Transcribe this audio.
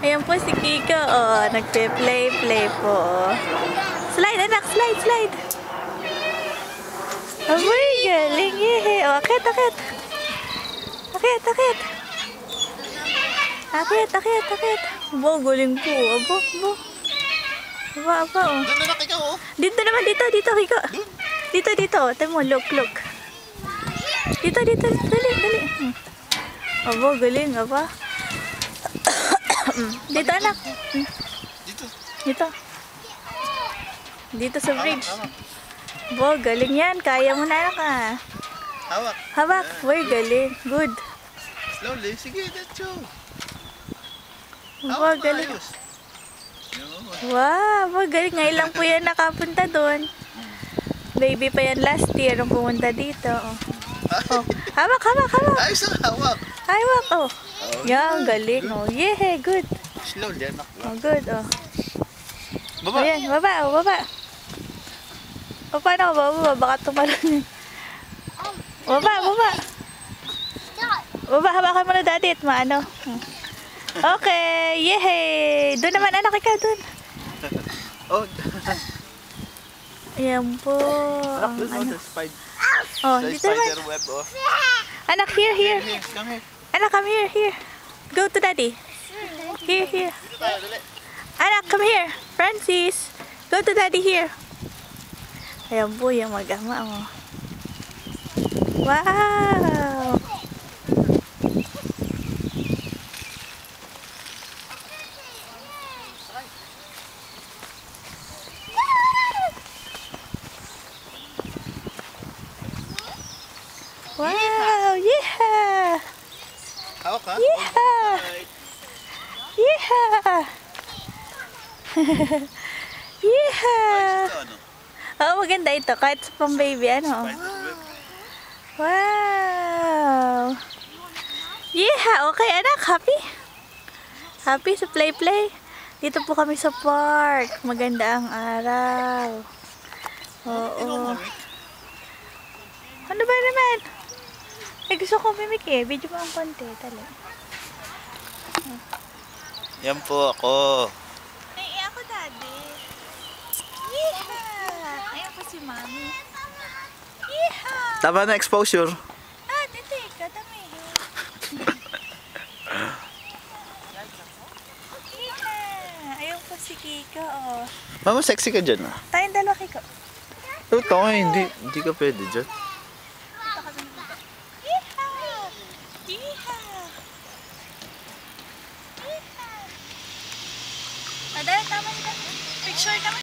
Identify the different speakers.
Speaker 1: Ayan po si Kiko, oh, nagpe-play po. Slide, anak, slide, slide. Aboy, galing, yehe. Oh, akit. Akit. Abo, galing po. Abo. Aba, oh.
Speaker 2: Doon na ikaw, oh.
Speaker 1: Dito naman, dito, Kiko. Dito. Temo, look. Dito, dali. Abo, galing, aba. Dito, anak. Dito sa bridge. Bo, galing yan. Kaya mo na, anak, ah. Hawak. Boy, galing. Good.
Speaker 2: Slowly. Sige, that's you.
Speaker 1: Bo, galing. Wow, bo, galing. Ngayon lang po yan nakapunta doon. Baby pa yan last year nung pumunta dito. Oh. Hawak.
Speaker 2: Ayos ang hawak.
Speaker 1: Hawak, oh. Yan, galing. Oh, yeah, good.
Speaker 2: Slowly, anak.
Speaker 1: Oh, good, oh.
Speaker 2: Baba.
Speaker 1: Ayan, baba. O, paano ka baba? Baka tumalon. Baba. Baba, hawakan mo na daddy at maano. Okay, yehey. Doon naman, anak, ikaw doon.
Speaker 2: Oh.
Speaker 1: Ayan po.
Speaker 2: Anak, doon, oh, the spider.
Speaker 1: Oh,
Speaker 2: The
Speaker 1: dito naman.
Speaker 2: spider web, oh.
Speaker 1: Anak, here.
Speaker 2: Come here.
Speaker 1: Anak, come here. Go to daddy. Here.
Speaker 2: Dito tayo, dali.
Speaker 1: Anak, come here. Francis. Go to daddy here. Ayan po yung mag-ama mo. Wow! Wow! Yeah!
Speaker 2: Hawak, ha?
Speaker 1: Yeah! Yeah! Yeah!
Speaker 2: Ito, ano?
Speaker 1: Oo, maganda ito. Kahit sa pang baby, ano?
Speaker 2: Spider web.
Speaker 1: Wow! Yeah! Okay, anak. Happy? Happy sa play? Dito po kami sa park. Maganda ang araw. Oo. Ano ba naman? Eh, gusto ko mimik eh. Video mo ang konti. Tala.
Speaker 2: Yan po ako.
Speaker 1: Ay, ako daddy. Yeehaw! Ayan po si mami. Yeehaw!
Speaker 2: Tama na exposure.
Speaker 1: Ah, tete, kadami. Yeehaw! Ayan po si Kiko, oh.
Speaker 2: Mama, sexy ka dyan, ah.
Speaker 1: Tayong dalawa, Kiko.
Speaker 2: Ito, hindi ka pwede dyan.
Speaker 1: Ito kami dito. Yeehaw! Yeehaw! Yeehaw! Tama nila. Picture naman.